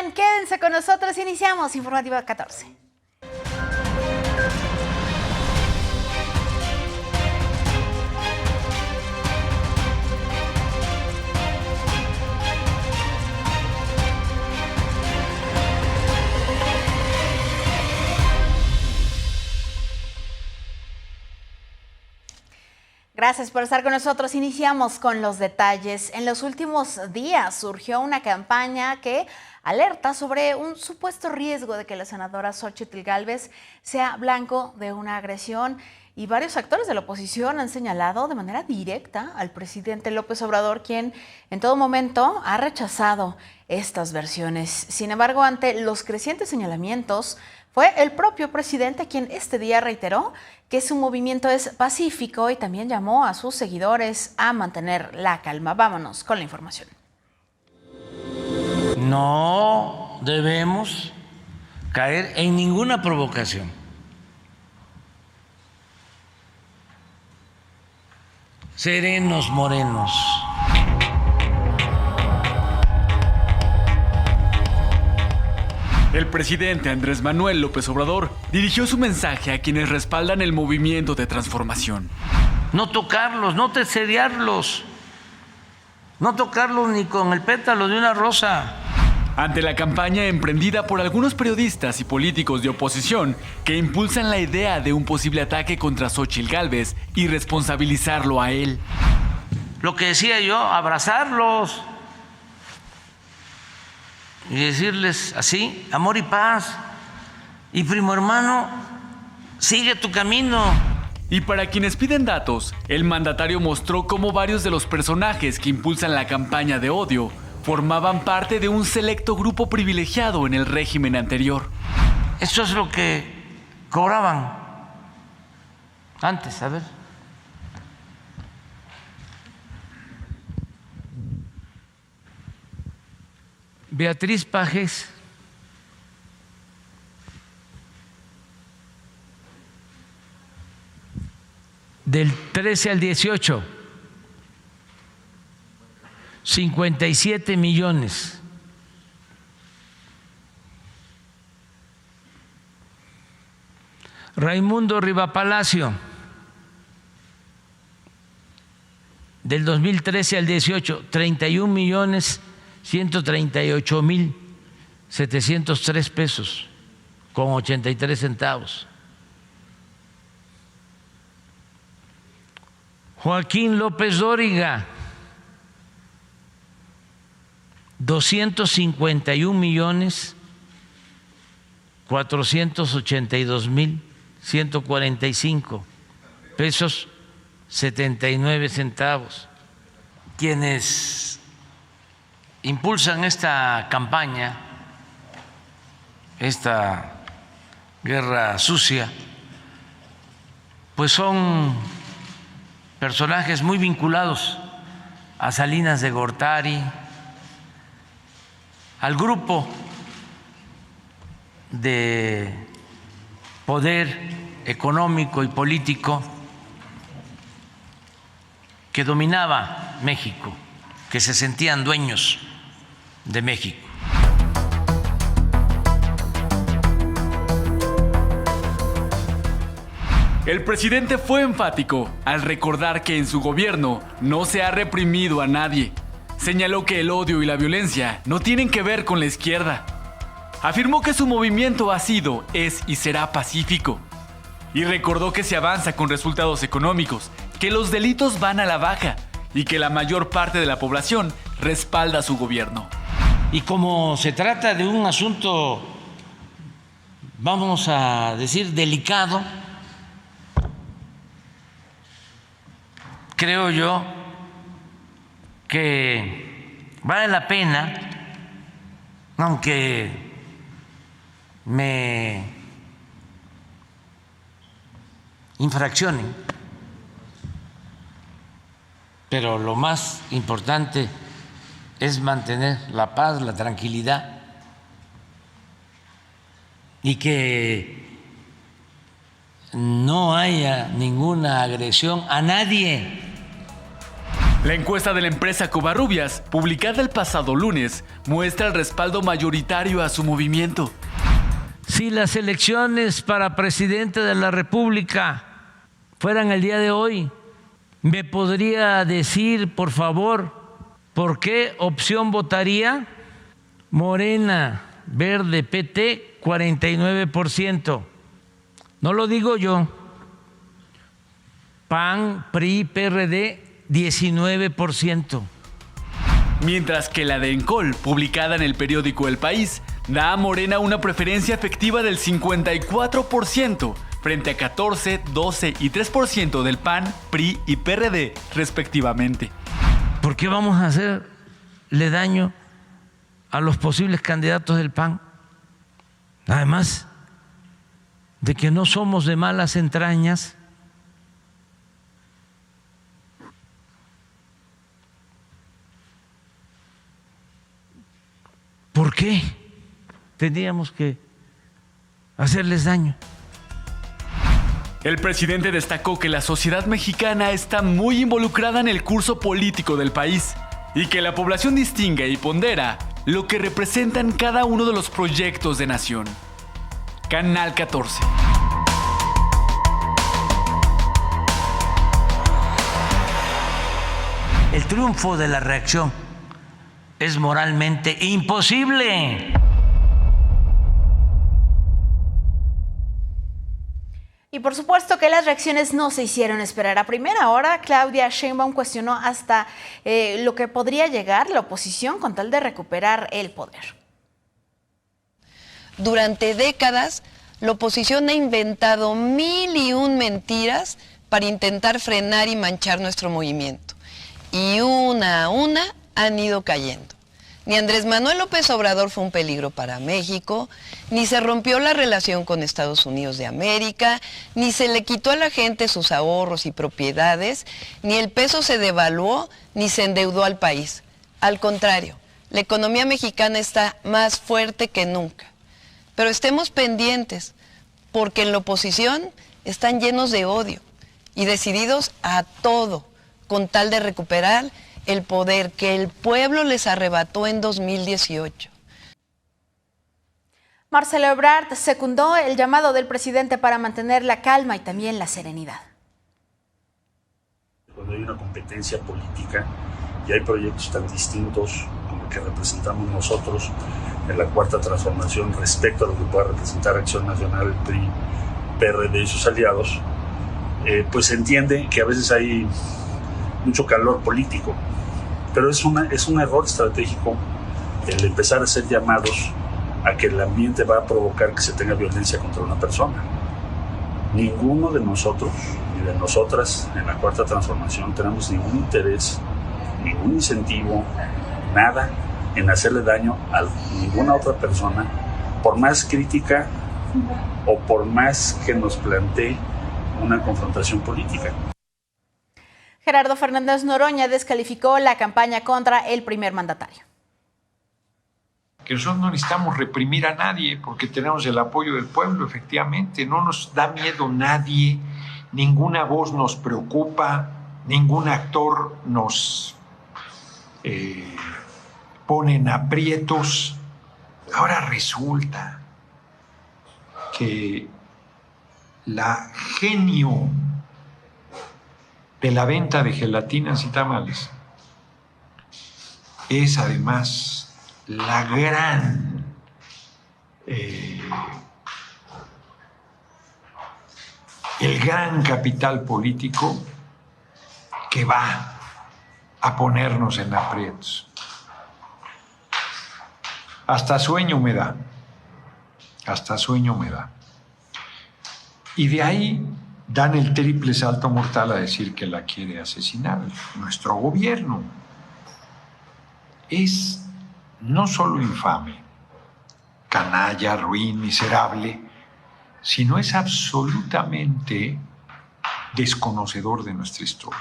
vayan, quédense con nosotros. Iniciamos Informativa 14. Gracias por estar con nosotros. Iniciamos con los detalles. En los últimos días surgió una campaña que alerta sobre un supuesto riesgo de que la senadora Xóchitl Gálvez sea blanco de una agresión, y varios actores de la oposición han señalado de manera directa al presidente López Obrador, quien en todo momento ha rechazado estas versiones. Sin embargo, ante los crecientes señalamientos, fue el propio presidente quien este día reiteró que su movimiento es pacífico y también llamó a sus seguidores a mantener la calma. Vámonos con la información. No debemos caer en ninguna provocación. Serenos, morenos. El presidente Andrés Manuel López Obrador dirigió su mensaje a quienes respaldan el movimiento de transformación. No tocarlos, no teseriarlos, no tocarlos ni con el pétalo de una rosa. Ante la campaña emprendida por algunos periodistas y políticos de oposición que impulsan la idea de un posible ataque contra Xóchitl Gálvez y responsabilizarlo a él. Lo que decía yo, abrazarlos y decirles así, amor y paz, y primo hermano, sigue tu camino. Y para quienes piden datos, el mandatario mostró cómo varios de los personajes que impulsan la campaña de odio formaban parte de un selecto grupo privilegiado en el régimen anterior. Esto es lo que cobraban antes, a ver. Beatriz Pajes del 13 al 18, 57 millones. Raimundo Rivapalacio, del 2013 al 18, 31 millones 138 mil 703 pesos con 83 centavos. Joaquín López Dóriga, 251 millones 482 mil 145 pesos 79 centavos. Quienes impulsan esta campaña, esta guerra sucia, pues son personajes muy vinculados a Salinas de Gortari, al grupo de poder económico y político que dominaba México, que se sentían dueños de México. El presidente fue enfático al recordar que en su gobierno no se ha reprimido a nadie. Señaló que el odio y la violencia no tienen que ver con la izquierda. Afirmó que su movimiento ha sido, es y será pacífico. Y recordó que se avanza con resultados económicos, que los delitos van a la baja y que la mayor parte de la población respalda su gobierno. Y como se trata de un asunto, vamos a decir, delicado, creo yo que vale la pena, aunque me infraccionen, pero lo más importante es mantener la paz, la tranquilidad y que no haya ninguna agresión a nadie. La encuesta de la empresa Covarrubias, publicada el pasado lunes, muestra el respaldo mayoritario a su movimiento. Si las elecciones para presidente de la República fueran el día de hoy, ¿me podría decir, por favor, por qué opción votaría? Morena, Verde, PT, 49%. No lo digo yo. PAN, PRI, PRD, 19%. Mientras que la de Encol, publicada en el periódico El País, da a Morena una preferencia efectiva del 54% frente a 14, 12 y 3% del PAN, PRI y PRD, respectivamente. ¿Por qué vamos a hacerle daño a los posibles candidatos del PAN? Además de que no somos de malas entrañas. ¿Por qué tendríamos que hacerles daño? El presidente destacó que la sociedad mexicana está muy involucrada en el curso político del país y que la población distingue y pondera lo que representan cada uno de los proyectos de nación. Canal 14. El triunfo de la reacción es moralmente imposible. Y por supuesto que las reacciones no se hicieron esperar. A primera hora, Claudia Sheinbaum cuestionó hasta lo que podría llegar la oposición con tal de recuperar el poder. Durante décadas, la oposición ha inventado 1001 mentiras para intentar frenar y manchar nuestro movimiento. Y una a una han ido cayendo. Ni Andrés Manuel López Obrador fue un peligro para México, ni se rompió la relación con Estados Unidos de América, ni se le quitó a la gente sus ahorros y propiedades, ni el peso se devaluó, ni se endeudó al país. Al contrario, la economía mexicana está más fuerte que nunca. Pero estemos pendientes, porque en la oposición están llenos de odio y decididos a todo, con tal de recuperar el poder que el pueblo les arrebató en 2018. Marcelo Ebrard secundó el llamado del presidente para mantener la calma y también la serenidad. Cuando hay una competencia política y hay proyectos tan distintos como el que representamos nosotros en la Cuarta Transformación respecto a lo que pueda representar Acción Nacional, el PRI, PRD y sus aliados, pues se entiende que a veces hay mucho calor político, pero es un error estratégico el empezar a hacer llamados a que el ambiente va a provocar que se tenga violencia contra una persona. Ninguno de nosotros ni de nosotras en la Cuarta Transformación tenemos ningún interés, ningún incentivo, nada en hacerle daño a ninguna otra persona, por más crítica o por más que nos plantee una confrontación política. Gerardo Fernández Noroña descalificó la campaña contra el primer mandatario. Que nosotros no necesitamos reprimir a nadie porque tenemos el apoyo del pueblo, efectivamente. No nos da miedo nadie, ninguna voz nos preocupa, ningún actor nos pone en aprietos. Ahora resulta que la genio de la venta de gelatinas y tamales es además la gran el gran capital político que va a ponernos en aprietos. Hasta sueño me da, y de ahí dan el triple salto mortal a decir que la quiere asesinar. Nuestro gobierno es no solo infame, canalla, ruin, miserable, sino es absolutamente desconocedor de nuestra historia.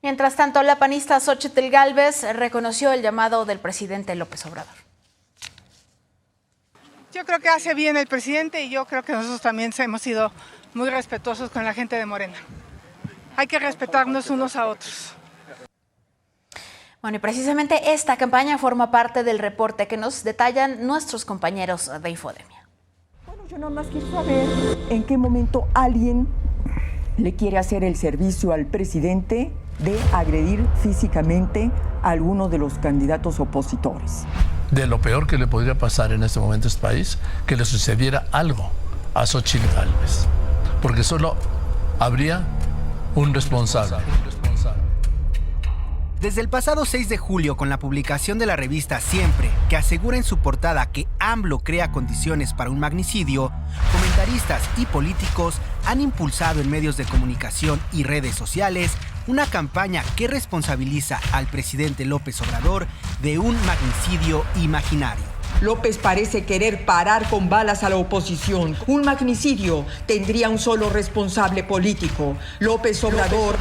Mientras tanto, la panista Xóchitl Gálvez reconoció el llamado del presidente López Obrador. Yo creo que hace bien el presidente y yo creo que nosotros también hemos sido muy respetuosos con la gente de Morena. hay que respetarnos unos a otros. Bueno, y precisamente esta campaña forma parte del reporte que nos detallan nuestros compañeros de Infodemia. Bueno, yo nada más quiero saber en qué momento alguien le quiere hacer el servicio al presidente de agredir físicamente a alguno de los candidatos opositores. De lo peor que le podría pasar en este momento a este país, que le sucediera algo a Xóchitl Gálvez, porque solo habría un responsable. Desde el pasado 6 de julio, con la publicación de la revista Siempre, que asegura en su portada que AMLO crea condiciones para un magnicidio, comentaristas y políticos han impulsado en medios de comunicación y redes sociales una campaña que responsabiliza al presidente López Obrador de un magnicidio imaginario. López parece querer parar con balas a la oposición. Un magnicidio tendría un solo responsable político, López Obrador.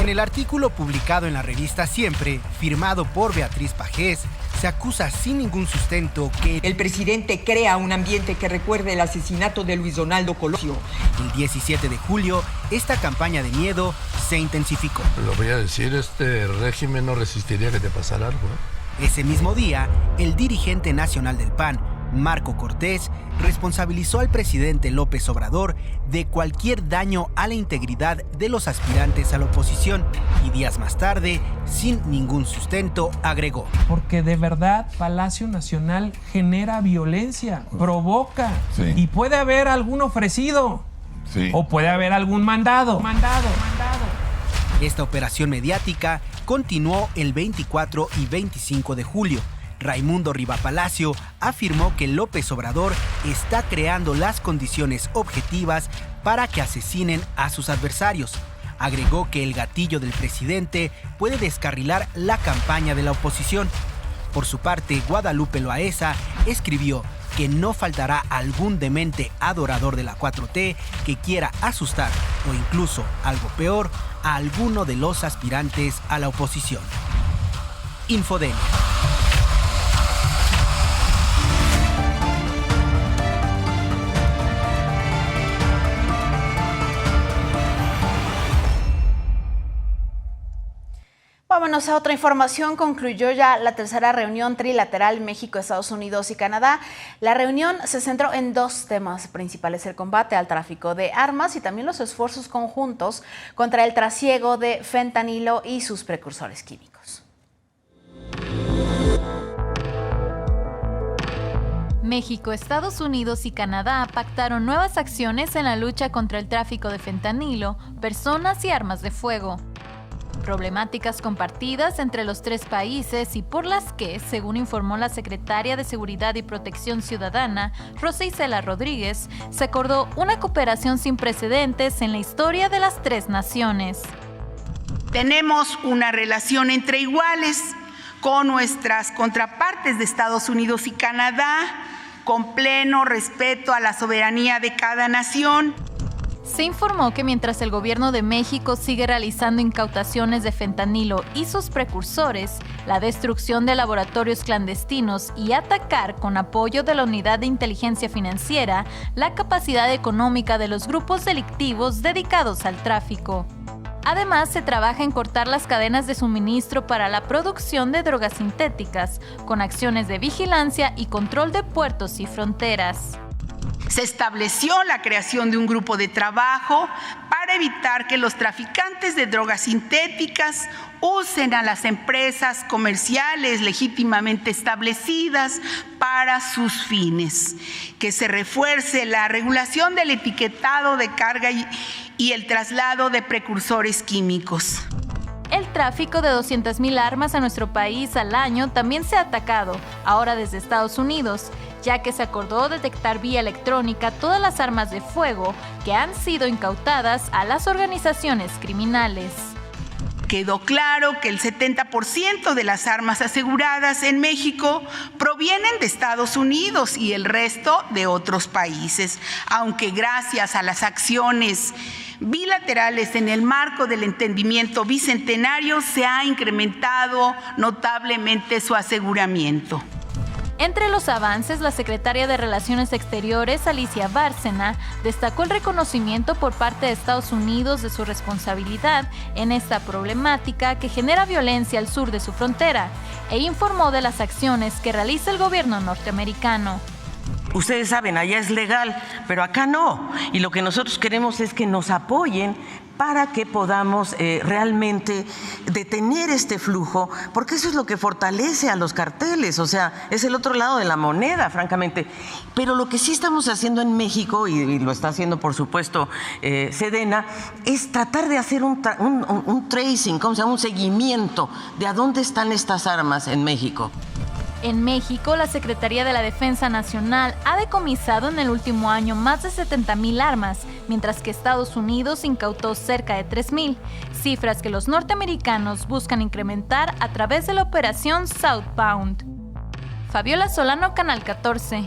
En el artículo publicado en la revista Siempre, firmado por Beatriz Pajés, se acusa sin ningún sustento que el presidente crea un ambiente que recuerde el asesinato de Luis Donaldo Colosio. El 17 de julio, esta campaña de miedo se intensificó. Lo voy a decir, este régimen no resistiría que te pasara algo, ¿eh? Ese mismo día, el dirigente nacional del PAN, Marco Cortés, responsabilizó al presidente López Obrador de cualquier daño a la integridad de los aspirantes a la oposición y días más tarde, sin ningún sustento, agregó: porque de verdad Palacio Nacional genera violencia, provoca, y puede haber algún ofrecido, o puede haber algún mandado. Esta operación mediática continuó el 24 y 25 de julio. Raimundo Riva Palacio afirmó que López Obrador está creando las condiciones objetivas para que asesinen a sus adversarios. Agregó que el gatillo del presidente puede descarrilar la campaña de la oposición. Por su parte, Guadalupe Loaesa escribió que no faltará algún demente adorador de la 4T que quiera asustar o incluso, algo peor, a alguno de los aspirantes a la oposición. Infodemia. Vámonos a otra información. Concluyó ya la tercera reunión trilateral México, Estados Unidos y Canadá. La reunión se centró en dos temas principales: el combate al tráfico de armas y también los esfuerzos conjuntos contra el trasiego de fentanilo y sus precursores químicos. México, Estados Unidos y Canadá pactaron nuevas acciones en la lucha contra el tráfico de fentanilo, personas y armas de fuego. Problemáticas compartidas entre los tres países y por las que, según informó la secretaria de Seguridad y Protección Ciudadana, Rosa Isela Rodríguez, se acordó una cooperación sin precedentes en la historia de las tres naciones. Tenemos una relación entre iguales con nuestras contrapartes de Estados Unidos y Canadá, con pleno respeto a la soberanía de cada nación. Se informó que mientras el gobierno de México sigue realizando incautaciones de fentanilo y sus precursores, la destrucción de laboratorios clandestinos y atacar con apoyo de la Unidad de Inteligencia Financiera la capacidad económica de los grupos delictivos dedicados al tráfico. Además, se trabaja en cortar las cadenas de suministro para la producción de drogas sintéticas, con acciones de vigilancia y control de puertos y fronteras. Se estableció la creación de un grupo de trabajo para evitar que los traficantes de drogas sintéticas usen a las empresas comerciales legítimamente establecidas para sus fines. Que se refuerce la regulación del etiquetado de carga y el traslado de precursores químicos. El tráfico de 200,000 armas a nuestro país al año también se ha atacado, ahora desde Estados Unidos, ya que se acordó detectar vía electrónica todas las armas de fuego que han sido incautadas a las organizaciones criminales. Quedó claro que el 70% de las armas aseguradas en México provienen de Estados Unidos y el resto de otros países, aunque gracias a las acciones bilaterales en el marco del entendimiento bicentenario se ha incrementado notablemente su aseguramiento. Entre los avances, la secretaria de Relaciones Exteriores, Alicia Bárcena, destacó el reconocimiento por parte de Estados Unidos de su responsabilidad en esta problemática que genera violencia al sur de su frontera e informó de las acciones que realiza el gobierno norteamericano. Ustedes saben, allá es legal, pero acá no. Y lo que nosotros queremos es que nos apoyen para que podamos realmente detener este flujo, porque eso es lo que fortalece a los carteles, o sea, es el otro lado de la moneda, francamente. Pero lo que sí estamos haciendo en México, y lo está haciendo por supuesto Sedena, es tratar de hacer un tracing, ¿cómo se llama? Un seguimiento de a dónde están estas armas en México. En México, la Secretaría de la Defensa Nacional ha decomisado en el último año más de 70,000 armas, mientras que Estados Unidos incautó cerca de 3,000, cifras que los norteamericanos buscan incrementar a través de la operación Southbound. Fabiola Solano, Canal 14.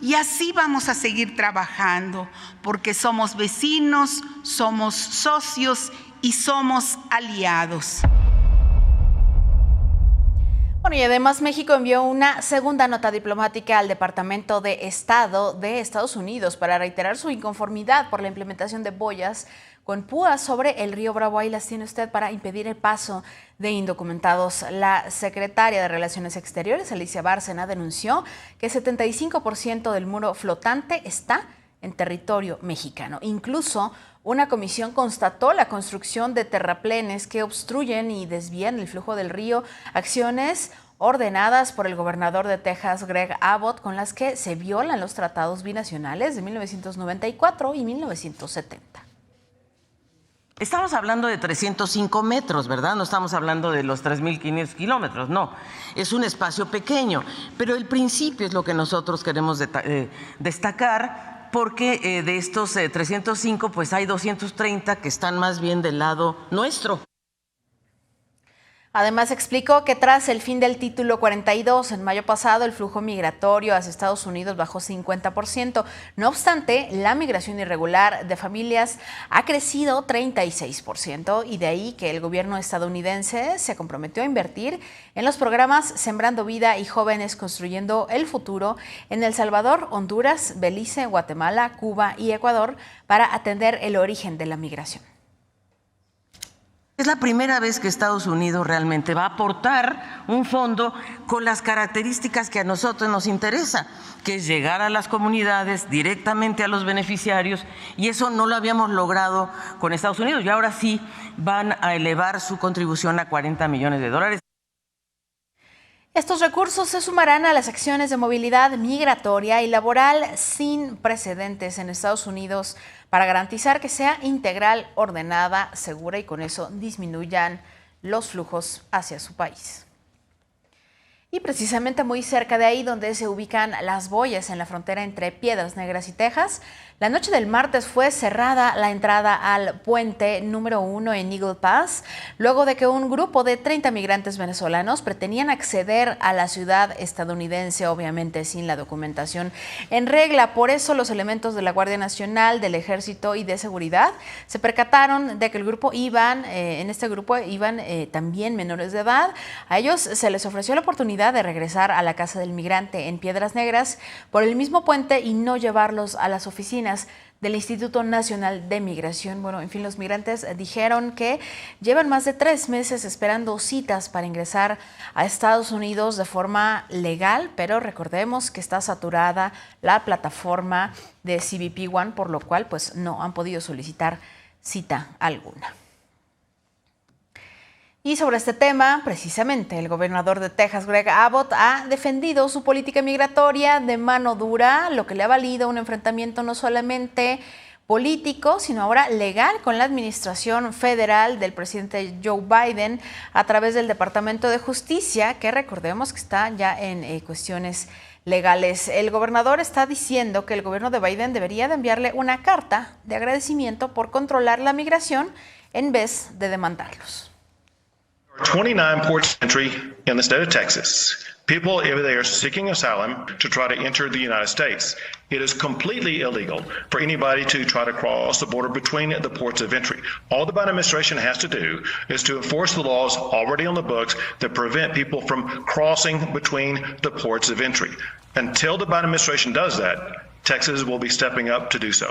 Y así vamos a seguir trabajando, porque somos vecinos, somos socios y somos aliados. Bueno, y además México envió una segunda nota diplomática al Departamento de Estado de Estados Unidos para reiterar su inconformidad por la implementación de boyas con púas sobre el río Bravo. Ahí las tiene usted para impedir el paso de indocumentados. La secretaria de Relaciones Exteriores, Alicia Bárcena, denunció que 75% del muro flotante está en territorio mexicano. Incluso una comisión constató la construcción de terraplenes que obstruyen y desvían el flujo del río, acciones ordenadas por el gobernador de Texas, Greg Abbott, con las que se violan los tratados binacionales de 1994 y 1970. Estamos hablando de 305 metros, ¿verdad? No estamos hablando de los 3.500 kilómetros, no. Es un espacio pequeño, pero el principio es lo que nosotros queremos destacar, porque de estos 305, pues hay 230 que están más bien del lado nuestro. Además, explicó que tras el fin del título 42 en mayo pasado, el flujo migratorio hacia Estados Unidos bajó 50%. No obstante, la migración irregular de familias ha crecido 36%, y de ahí que el gobierno estadounidense se comprometió a invertir en los programas Sembrando Vida y Jóvenes Construyendo el Futuro en El Salvador, Honduras, Belice, Guatemala, Cuba y Ecuador para atender el origen de la migración. Es la primera vez que Estados Unidos realmente va a aportar un fondo con las características que a nosotros nos interesa, que es llegar a las comunidades, directamente a los beneficiarios, y eso no lo habíamos logrado con Estados Unidos, y ahora sí van a elevar su contribución a $40 millones. Estos recursos se sumarán a las acciones de movilidad migratoria y laboral sin precedentes en Estados Unidos para garantizar que sea integral, ordenada, segura y con eso disminuyan los flujos hacia su país. Y precisamente muy cerca de ahí donde se ubican las boyas en la frontera entre Piedras Negras y Texas, la noche del martes fue cerrada la entrada al puente número 1 en Eagle Pass, luego de que un grupo de 30 migrantes venezolanos pretendían acceder a la ciudad estadounidense, obviamente sin la documentación en regla. Por eso los elementos de la Guardia Nacional, del Ejército y de Seguridad se percataron de que en este grupo iban también menores de edad. A ellos se les ofreció la oportunidad de regresar a la casa del migrante en Piedras Negras por el mismo puente y no llevarlos a las oficinas del Instituto Nacional de Migración. Bueno, en fin, los migrantes dijeron que llevan más de 3 meses esperando citas para ingresar a Estados Unidos de forma legal, pero recordemos que está saturada la plataforma de CBP One, por lo cual pues no han podido solicitar cita alguna. Y sobre este tema, precisamente, el gobernador de Texas, Greg Abbott, ha defendido su política migratoria de mano dura, lo que le ha valido un enfrentamiento no solamente político, sino ahora legal con la administración federal del presidente Joe Biden a través del Departamento de Justicia, que recordemos que está ya en cuestiones legales. El gobernador está diciendo que el gobierno de Biden debería de enviarle una carta de agradecimiento por controlar la migración en vez de demandarlos. 29 ports of entry in the state of Texas. People, if they are seeking asylum, to try to enter the United States. It is completely illegal for anybody to try to cross the border between the ports of entry. All the Biden administration has to do is to enforce the laws already on the books that prevent people from crossing between the ports of entry. Until the Biden administration does that, Texas will be stepping up to do so.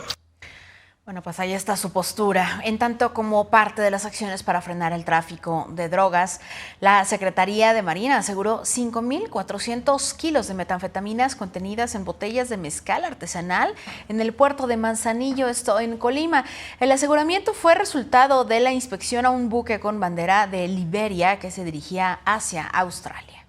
Bueno, pues ahí está su postura. En tanto, como parte de las acciones para frenar el tráfico de drogas, la Secretaría de Marina aseguró 5.400 kilos de metanfetaminas contenidas en botellas de mezcal artesanal en el puerto de Manzanillo, esto en Colima. El aseguramiento fue resultado de la inspección a un buque con bandera de Liberia que se dirigía hacia Australia.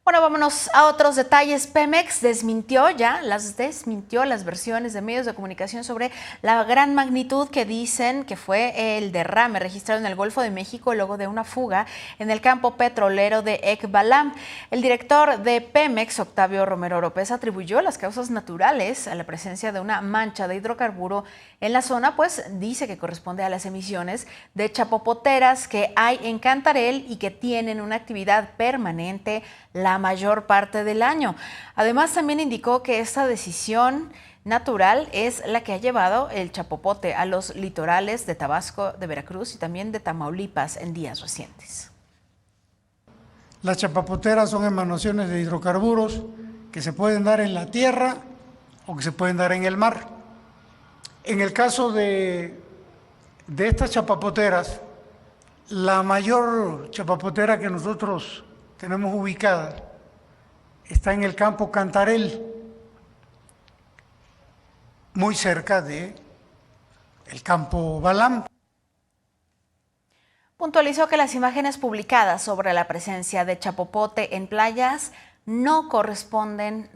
Bueno, vámonos a otros detalles. Pemex desmintió las versiones de medios de comunicación sobre la gran magnitud que dicen que fue el derrame registrado en el Golfo de México luego de una fuga en el campo petrolero de Ekbalam. El director de Pemex, Octavio Romero Oropeza, atribuyó las causas naturales a la presencia de una mancha de hidrocarburo en la zona, pues dice que corresponde a las emisiones de chapopoteras que hay en Cantarell y que tienen una actividad permanente la mayor parte del año. Además, también indicó que esta decisión natural es la que ha llevado el chapopote a los litorales de Tabasco, de Veracruz y también de Tamaulipas en días recientes. Las chapopoteras son emanaciones de hidrocarburos que se pueden dar en la tierra o que se pueden dar en el mar. En el caso de estas chapapoteras, la mayor chapapotera que nosotros tenemos ubicada está en el campo Cantarell, muy cerca del campo Balam. Puntualizó que las imágenes publicadas sobre la presencia de chapopote en playas no corresponden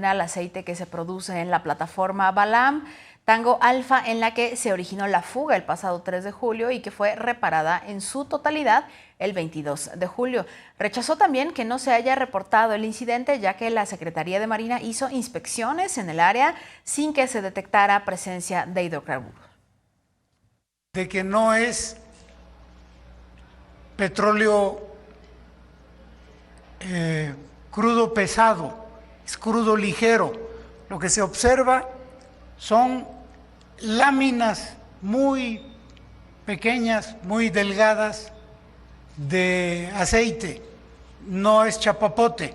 al aceite que se produce en la plataforma Balam Tango Alfa, en la que se originó la fuga el pasado 3 de julio y que fue reparada en su totalidad el 22 de julio. Rechazó también que no se haya reportado el incidente, ya que la Secretaría de Marina hizo inspecciones en el área sin que se detectara presencia de hidrocarburos. De que no es petróleo crudo pesado, es crudo ligero. Lo que se observa son láminas muy pequeñas, muy delgadas de aceite, no es chapapote.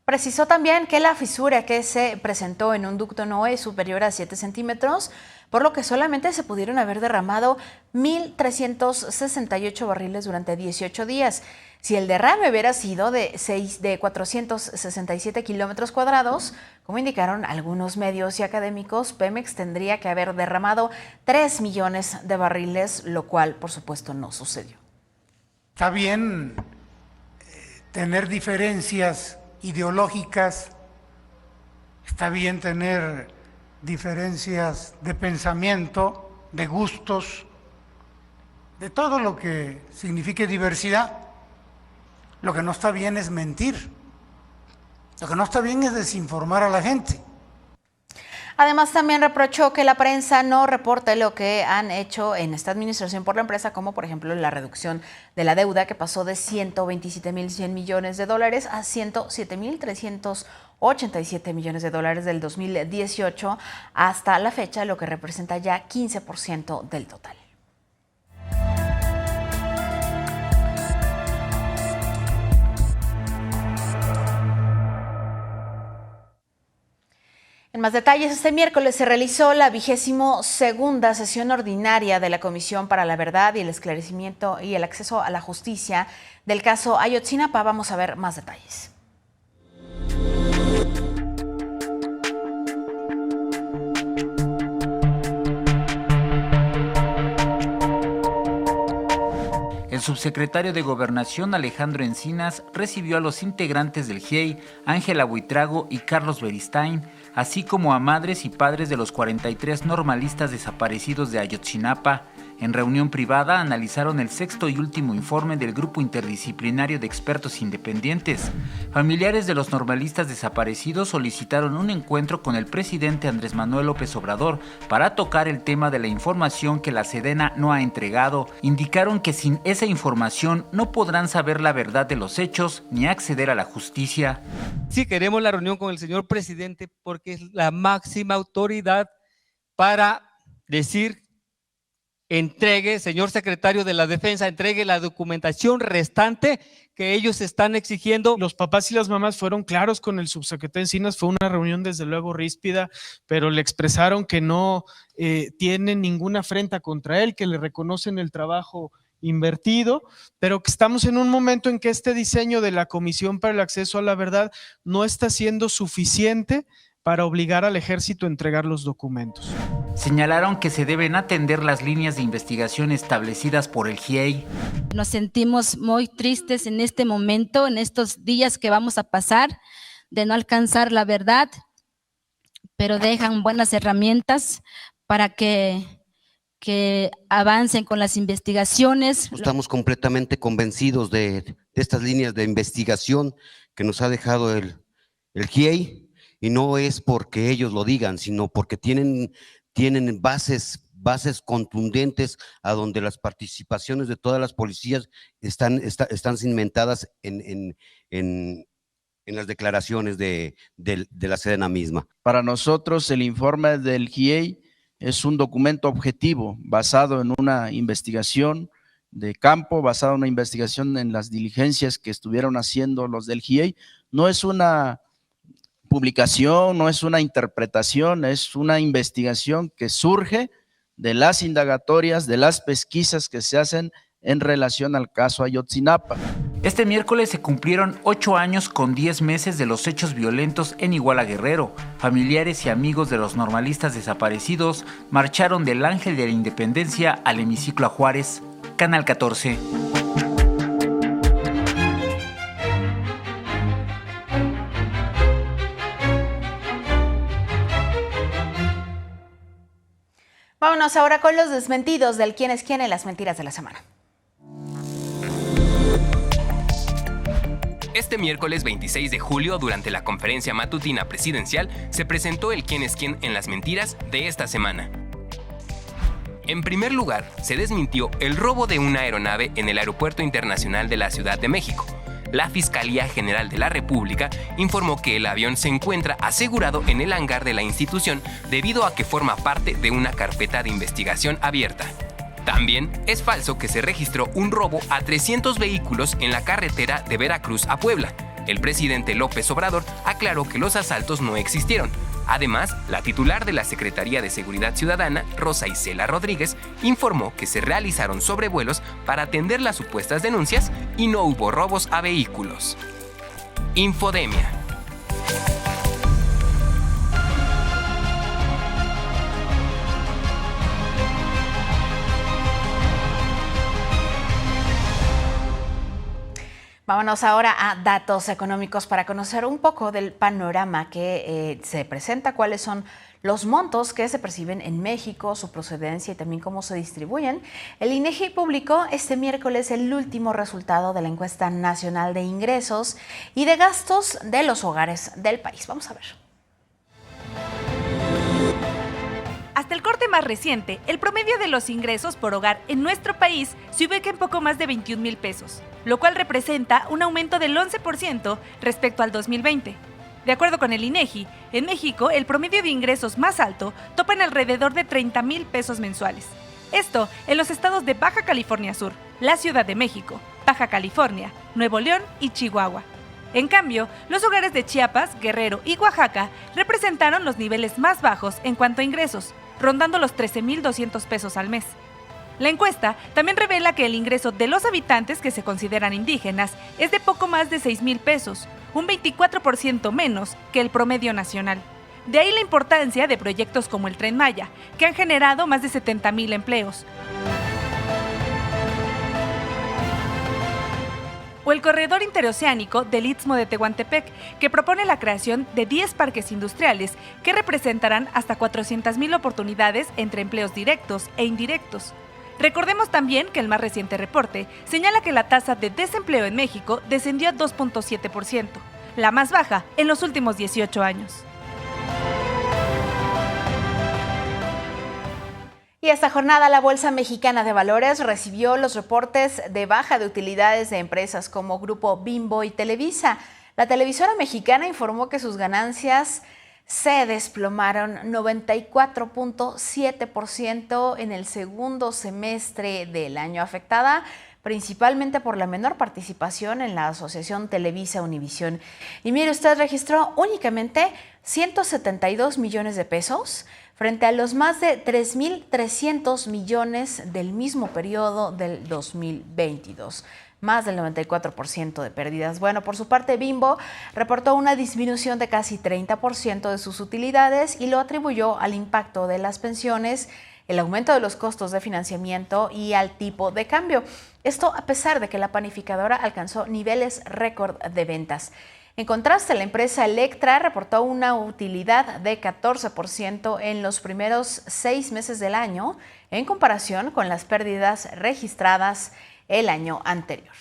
Precisó también que la fisura que se presentó en un ducto no es superior a 7 centímetros, por lo que solamente se pudieron haber derramado 1.368 barriles durante 18 días. Si el derrame hubiera sido de 467 kilómetros cuadrados, como indicaron algunos medios y académicos, Pemex tendría que haber derramado 3 millones de barriles, lo cual, por supuesto, no sucedió. Está bien tener diferencias ideológicas, está bien tener diferencias de pensamiento, de gustos, de todo lo que signifique diversidad. Lo que no está bien es mentir. Lo que no está bien es desinformar a la gente. Además, también reprochó que la prensa no reporte lo que han hecho en esta administración por la empresa, como por ejemplo la reducción de la deuda, que pasó de 127.100 millones de dólares a 107.387 millones de dólares del 2018 hasta la fecha, lo que representa ya 15% del total. En más detalles, este miércoles se realizó la 22ª sesión ordinaria de la Comisión para la Verdad y el Esclarecimiento y el Acceso a la Justicia del caso Ayotzinapa. Vamos a ver más detalles. El subsecretario de Gobernación, Alejandro Encinas, recibió a los integrantes del GIEI, Ángela Buitrago y Carlos Beristain, así como a madres y padres de los 43 normalistas desaparecidos de Ayotzinapa, en reunión privada analizaron el sexto y último informe del Grupo Interdisciplinario de Expertos Independientes. Familiares de los normalistas desaparecidos solicitaron un encuentro con el presidente Andrés Manuel López Obrador para tocar el tema de la información que la Sedena no ha entregado. Indicaron que sin esa información no podrán saber la verdad de los hechos ni acceder a la justicia. Sí, queremos la reunión con el señor presidente porque es la máxima autoridad para decir, entregue, señor secretario de la Defensa, entregue la documentación restante que ellos están exigiendo. Los papás y las mamás fueron claros con el subsecretario Encinas, fue una reunión desde luego ríspida, pero le expresaron que no tienen ninguna afrenta contra él, que le reconocen el trabajo invertido, pero que estamos en un momento en que este diseño de la Comisión para el Acceso a la Verdad no está siendo suficiente para obligar al ejército a entregar los documentos. Señalaron que se deben atender las líneas de investigación establecidas por el GIEI. Nos sentimos muy tristes en este momento, en estos días que vamos a pasar, de no alcanzar la verdad, pero dejan buenas herramientas para que avancen con las investigaciones. Estamos completamente convencidos de estas líneas de investigación que nos ha dejado el GIEI, y no es porque ellos lo digan, sino porque tienen bases contundentes a donde las participaciones de todas las policías están cimentadas en las declaraciones de la Sedena misma. Para nosotros el informe del GIEI es un documento objetivo basado en una investigación de campo, basado en una investigación en las diligencias que estuvieron haciendo los del GIEI. No es una publicación, no es una interpretación, es una investigación que surge de las indagatorias, de las pesquisas que se hacen en relación al caso Ayotzinapa. Este miércoles se cumplieron 8 años con 10 meses de los hechos violentos en Iguala Guerrero. Familiares y amigos de los normalistas desaparecidos marcharon del Ángel de la Independencia al hemiciclo a Juárez. Canal 14. Vámonos ahora con los desmentidos del quién es quién en las mentiras de la semana. Este miércoles 26 de julio, durante la conferencia matutina presidencial, se presentó el quién es quién en las mentiras de esta semana. En primer lugar, se desmintió el robo de una aeronave en el Aeropuerto Internacional de la Ciudad de México. La Fiscalía General de la República informó que el avión se encuentra asegurado en el hangar de la institución debido a que forma parte de una carpeta de investigación abierta. También es falso que se registró un robo a 300 vehículos en la carretera de Veracruz a Puebla. El presidente López Obrador aclaró que los asaltos no existieron. Además, la titular de la Secretaría de Seguridad Ciudadana, Rosa Isela Rodríguez, informó que se realizaron sobrevuelos para atender las supuestas denuncias y no hubo robos a vehículos. Infodemia. Vámonos ahora a datos económicos para conocer un poco del panorama que se presenta, cuáles son los montos que se perciben en México, su procedencia y también cómo se distribuyen. El INEGI publicó este miércoles el último resultado de la encuesta nacional de ingresos y de gastos de los hogares del país. Vamos a ver. Hasta el corte más reciente, el promedio de los ingresos por hogar en nuestro país se ubica en poco más de 21,000 pesos, lo cual representa un aumento del 11% respecto al 2020. De acuerdo con el INEGI, en México el promedio de ingresos más alto topa en alrededor de 30,000 pesos mensuales. Esto en los estados de Baja California Sur, la Ciudad de México, Baja California, Nuevo León y Chihuahua. En cambio, los hogares de Chiapas, Guerrero y Oaxaca representaron los niveles más bajos en cuanto a ingresos, rondando los 13,200 pesos al mes. La encuesta también revela que el ingreso de los habitantes que se consideran indígenas es de poco más de 6,000 pesos, un 24% menos que el promedio nacional. De ahí la importancia de proyectos como el Tren Maya, que han generado más de 70,000 empleos. O el corredor interoceánico del Istmo de Tehuantepec, que propone la creación de 10 parques industriales que representarán hasta 400,000 oportunidades entre empleos directos e indirectos. Recordemos también que el más reciente reporte señala que la tasa de desempleo en México descendió a 2.7%, la más baja en los últimos 18 años. Y esta jornada la Bolsa Mexicana de Valores recibió los reportes de baja de utilidades de empresas como Grupo Bimbo y Televisa. La televisora mexicana informó que sus ganancias se desplomaron 94.7% en el segundo semestre del año, afectada principalmente por la menor participación en la asociación Televisa-Univisión. Y mire, usted registró únicamente 172 millones de pesos frente a los más de 3.300 millones del mismo periodo del 2022. Más del 94% de pérdidas. Bueno, por su parte, Bimbo reportó una disminución de casi 30% de sus utilidades y lo atribuyó al impacto de las pensiones, el aumento de los costos de financiamiento y al tipo de cambio. Esto a pesar de que la panificadora alcanzó niveles récord de ventas. En contraste, la empresa Electra reportó una utilidad de 14% en los primeros 6 meses del año, en comparación con las pérdidas registradas el año anterior.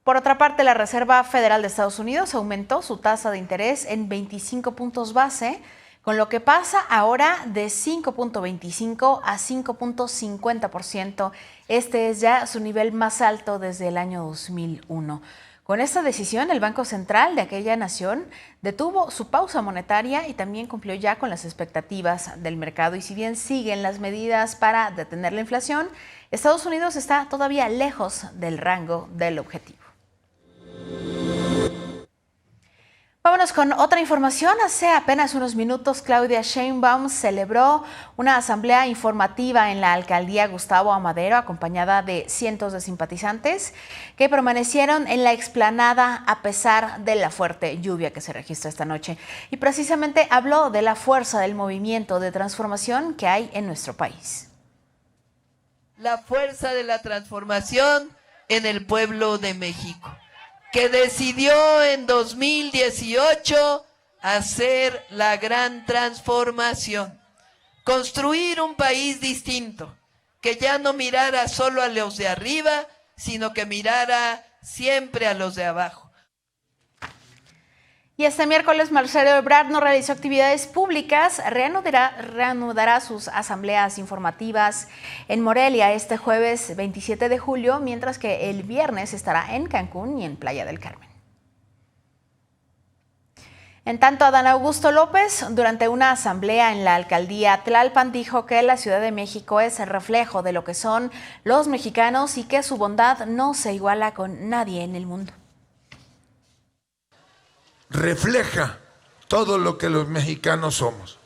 Por otra parte, la Reserva Federal de Estados Unidos aumentó su tasa de interés en 25 puntos base, con lo que pasa ahora de 5.25 a 5.50%. Este es ya su nivel más alto desde el año 2001. Con esta decisión, el Banco Central de aquella nación detuvo su pausa monetaria y también cumplió ya con las expectativas del mercado. Y si bien siguen las medidas para detener la inflación, Estados Unidos está todavía lejos del rango del objetivo. Vámonos con otra información. Hace apenas unos minutos, Claudia Sheinbaum celebró una asamblea informativa en la alcaldía Gustavo Amadero, acompañada de cientos de simpatizantes que permanecieron en la explanada a pesar de la fuerte lluvia que se registra esta noche. Y precisamente habló de la fuerza del movimiento de transformación que hay en nuestro país. La fuerza de la transformación en el pueblo de México, que decidió en 2018 hacer la gran transformación, construir un país distinto, que ya no mirara solo a los de arriba, sino que mirara siempre a los de abajo. Y este miércoles Marcelo Ebrard no realizó actividades públicas, reanudará sus asambleas informativas en Morelia este jueves 27 de julio, mientras que el viernes estará en Cancún y en Playa del Carmen. En tanto, Adán Augusto López, durante una asamblea en la alcaldía Tlalpan, dijo que la Ciudad de México es el reflejo de lo que son los mexicanos y que su bondad no se iguala con nadie en el mundo. Refleja todo lo que los mexicanos somos,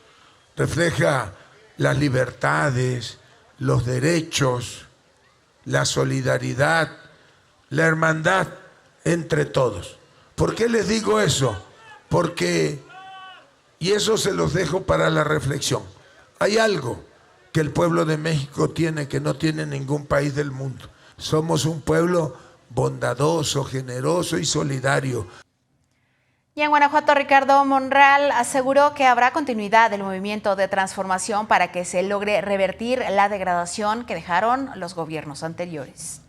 refleja las libertades, los derechos, la solidaridad, la hermandad entre todos. ¿Por qué les digo eso? Porque, y eso se los dejo para la reflexión, hay algo que el pueblo de México tiene que no tiene ningún país del mundo. Somos un pueblo bondadoso, generoso y solidario. Y en Guanajuato, Ricardo Monreal aseguró que habrá continuidad del movimiento de transformación para que se logre revertir la degradación que dejaron los gobiernos anteriores.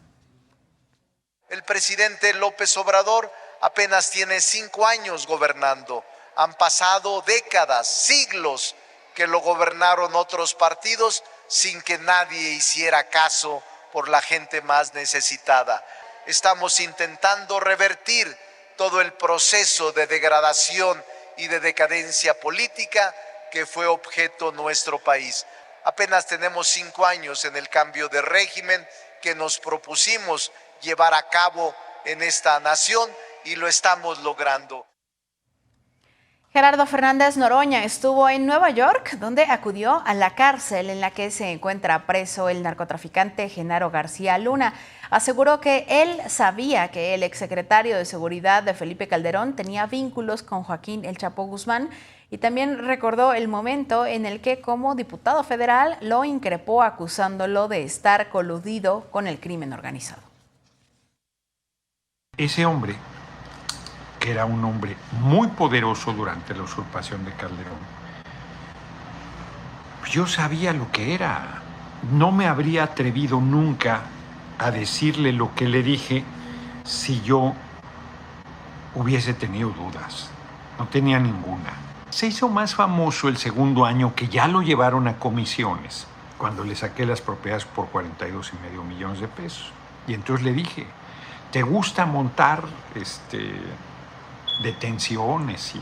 El presidente López Obrador apenas tiene 5 años gobernando. Han pasado décadas, siglos que lo gobernaron otros partidos sin que nadie hiciera caso por la gente más necesitada. Estamos intentando revertir todo el proceso de degradación y de decadencia política que fue objeto nuestro país. Apenas tenemos 5 años en el cambio de régimen que nos propusimos llevar a cabo en esta nación y lo estamos logrando. Gerardo Fernández Noroña estuvo en Nueva York, donde acudió a la cárcel en la que se encuentra preso el narcotraficante Genaro García Luna. Aseguró que él sabía que el exsecretario de Seguridad de Felipe Calderón tenía vínculos con Joaquín El Chapo Guzmán y también recordó el momento en el que como diputado federal lo increpó acusándolo de estar coludido con el crimen organizado. Ese hombre, que era un hombre muy poderoso durante la usurpación de Calderón, yo sabía lo que era. No me habría atrevido nunca a decirle lo que le dije si yo hubiese tenido dudas. No tenía ninguna. Se hizo más famoso el segundo año que ya lo llevaron a comisiones, cuando le saqué las propiedades por 42.5 millones de pesos. Y entonces le dije, ¿te gusta montar detenciones y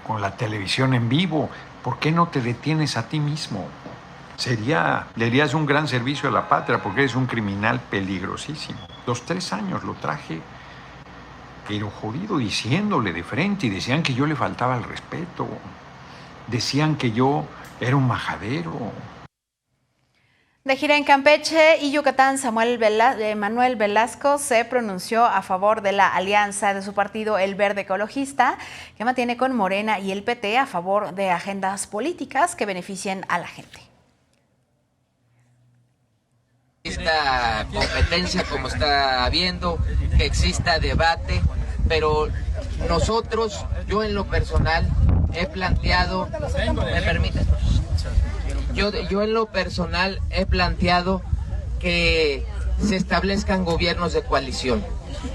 con la televisión en vivo? ¿Por qué no te detienes a ti mismo? Le harías un gran servicio a la patria porque eres un criminal peligrosísimo. Los 3 años lo traje, pero jodido, diciéndole de frente, y decían que yo le faltaba el respeto. Decían que yo era un majadero. De gira en Campeche y Yucatán, Manuel Velasco se pronunció a favor de la alianza de su partido El Verde Ecologista, que mantiene con Morena y el PT a favor de agendas políticas que beneficien a la gente. Esta competencia como está habiendo, que exista debate, pero nosotros, yo en lo personal, he planteado, ¿me permites? Yo en lo personal he planteado que se establezcan gobiernos de coalición.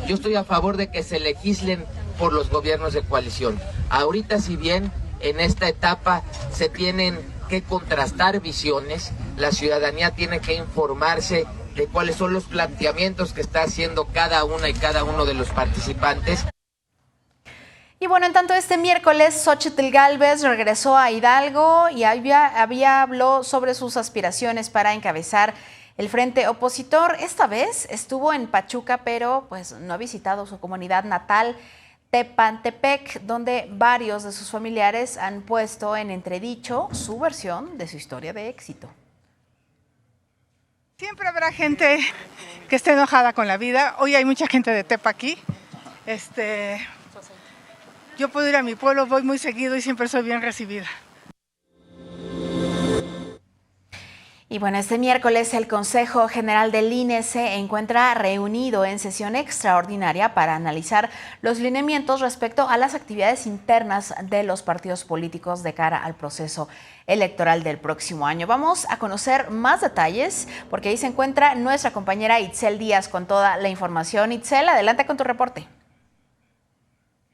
Yo estoy a favor de que se legislen por los gobiernos de coalición. Ahorita, si bien en esta etapa se tienen que contrastar visiones, la ciudadanía tiene que informarse de cuáles son los planteamientos que está haciendo cada una y cada uno de los participantes. Y bueno, en tanto este miércoles, Xóchitl Gálvez regresó a Hidalgo y habló sobre sus aspiraciones para encabezar el frente opositor. Esta vez estuvo en Pachuca, pero pues no ha visitado su comunidad natal, Tepantepec, donde varios de sus familiares han puesto en entredicho su versión de su historia de éxito. Siempre habrá gente que esté enojada con la vida. Hoy hay mucha gente de Tepa aquí. Yo puedo ir a mi pueblo, voy muy seguido y siempre soy bien recibida. Y bueno, este miércoles el Consejo General del INE se encuentra reunido en sesión extraordinaria para analizar los lineamientos respecto a las actividades internas de los partidos políticos de cara al proceso electoral del próximo año. Vamos a conocer más detalles porque ahí se encuentra nuestra compañera Itzel Díaz con toda la información. Itzel, adelante con tu reporte.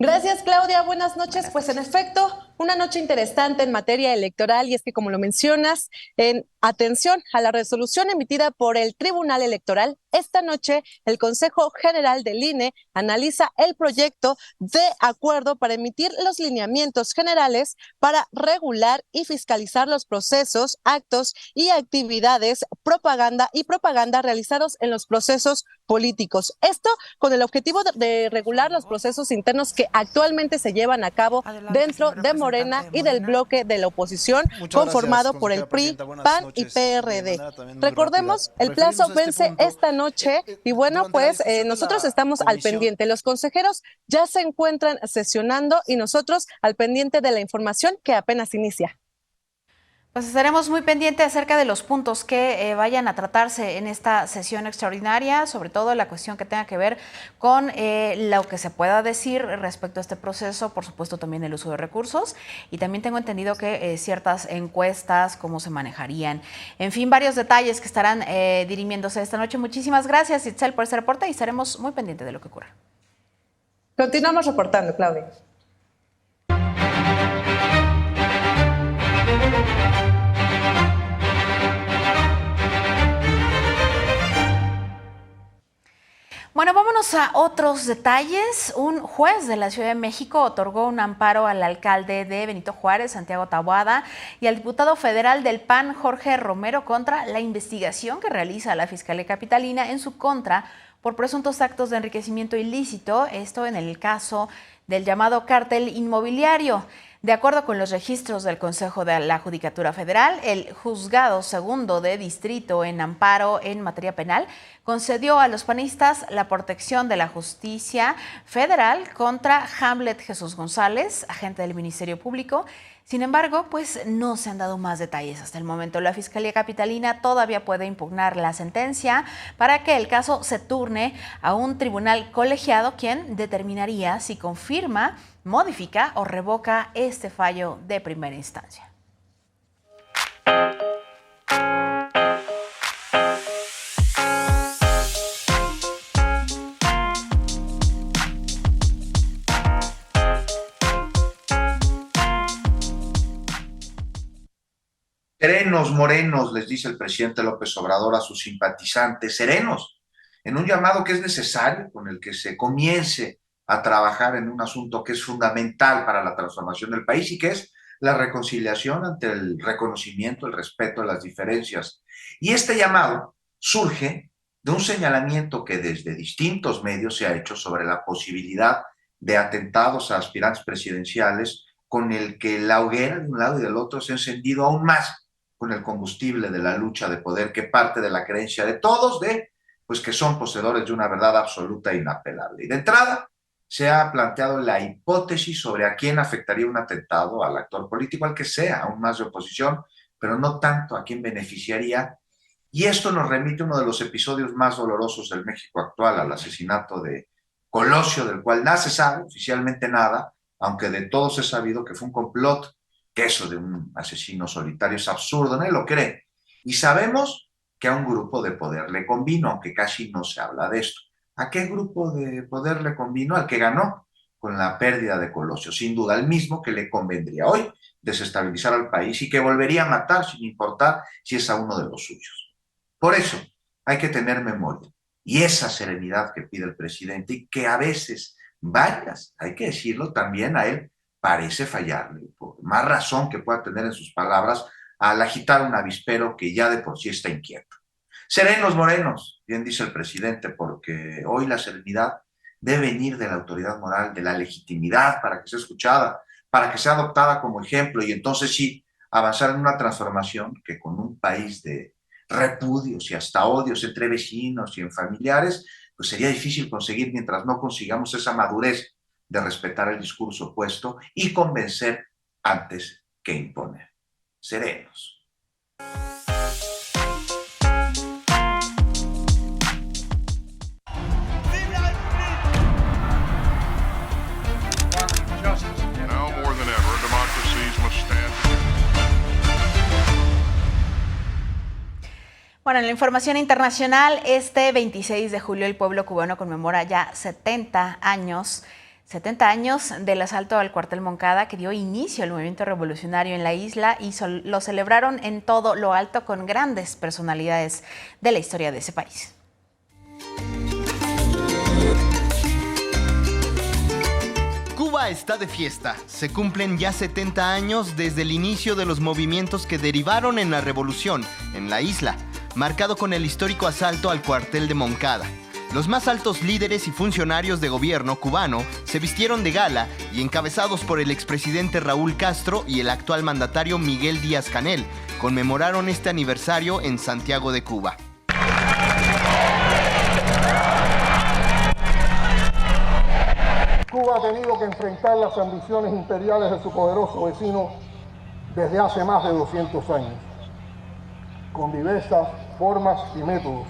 Gracias, Claudia. Buenas noches. Pues en efecto, una noche interesante en materia electoral, y es que, como lo mencionas, en atención a la resolución emitida por el Tribunal Electoral, esta noche el Consejo General del INE analiza el proyecto de acuerdo para emitir los lineamientos generales para regular y fiscalizar los procesos, actos y actividades, propaganda realizados en los procesos políticos. Esto con el objetivo de regular los procesos internos que actualmente se llevan a cabo dentro de Morena y del bloque de la oposición, conformado por el PRI, PAN y PRD. Recordemos, el plazo vence esta noche y bueno, pues nosotros estamos al pendiente. Los consejeros ya se encuentran sesionando y nosotros al pendiente de la información que apenas inicia. Pues estaremos muy pendientes acerca de los puntos que vayan a tratarse en esta sesión extraordinaria, sobre todo la cuestión que tenga que ver con lo que se pueda decir respecto a este proceso, por supuesto también el uso de recursos, y también tengo entendido que ciertas encuestas, cómo se manejarían, en fin, varios detalles que estarán dirimiéndose esta noche. Muchísimas gracias, Itzel, por este reporte y estaremos muy pendientes de lo que ocurra. Continuamos reportando, Claudia. Bueno, vámonos a otros detalles. Un juez de la Ciudad de México otorgó un amparo al alcalde de Benito Juárez, Santiago Taboada, y al diputado federal del PAN, Jorge Romero, contra la investigación que realiza la Fiscalía Capitalina en su contra por presuntos actos de enriquecimiento ilícito, esto en el caso del llamado cártel inmobiliario. De acuerdo con los registros del Consejo de la Judicatura Federal, el Juzgado Segundo de Distrito en Amparo en materia penal concedió a los panistas la protección de la justicia federal contra Hamlet Jesús González, agente del Ministerio Público. Sin embargo, pues no se han dado más detalles hasta el momento. La Fiscalía Capitalina todavía puede impugnar la sentencia para que el caso se turne a un tribunal colegiado, quien determinaría si confirma, modifica o revoca este fallo de primera instancia. Serenos, morenos, les dice el presidente López Obrador a sus simpatizantes, serenos, en un llamado que es necesario, con el que se comience a trabajar en un asunto que es fundamental para la transformación del país y que es la reconciliación ante el reconocimiento, el respeto de las diferencias. Y este llamado surge de un señalamiento que desde distintos medios se ha hecho sobre la posibilidad de atentados a aspirantes presidenciales, con el que la hoguera de un lado y del otro se ha encendido aún más con el combustible de la lucha de poder que parte de la creencia de todos pues que son poseedores de una verdad absoluta e inapelable. Y de entrada se ha planteado la hipótesis sobre a quién afectaría un atentado, al actor político, al que sea, aún más de oposición, pero no tanto a quién beneficiaría. Y esto nos remite a uno de los episodios más dolorosos del México actual, al asesinato de Colosio, del cual nada se sabe, oficialmente nada, aunque de todos es sabido que fue un complot, que eso de un asesino solitario es absurdo, nadie lo cree. Y sabemos que a un grupo de poder le convino, aunque casi no se habla de esto. ¿A qué grupo de poder le convino? Al que ganó con la pérdida de Colosio, sin duda al mismo que le convendría hoy desestabilizar al país y que volvería a matar sin importar si es a uno de los suyos. Por eso hay que tener memoria y esa serenidad que pide el presidente y que a veces varias, hay que decirlo también, a él parece fallarle, por más razón que pueda tener en sus palabras, al agitar un avispero que ya de por sí está inquieto. Serenos, morenos, bien dice el presidente, porque hoy la serenidad debe venir de la autoridad moral, de la legitimidad para que sea escuchada, para que sea adoptada como ejemplo y entonces sí avanzar en una transformación que con un país de repudios y hasta odios entre vecinos y en familiares, pues sería difícil conseguir mientras no consigamos esa madurez de respetar el discurso opuesto y convencer antes que imponer. Serenos. Bueno, en la información internacional, este 26 de julio el pueblo cubano conmemora ya 70 años del asalto al cuartel Moncada que dio inicio al movimiento revolucionario en la isla y lo celebraron en todo lo alto con grandes personalidades de la historia de ese país. Cuba está de fiesta. Se cumplen ya 70 años desde el inicio de los movimientos que derivaron en la revolución en la isla, marcado con el histórico asalto al cuartel de Moncada. Los más altos líderes y funcionarios de gobierno cubano se vistieron de gala y encabezados por el expresidente Raúl Castro y el actual mandatario Miguel Díaz-Canel, conmemoraron este aniversario en Santiago de Cuba. Cuba ha tenido que enfrentar las ambiciones imperiales de su poderoso vecino desde hace más de 200 años, con diversas formas y métodos,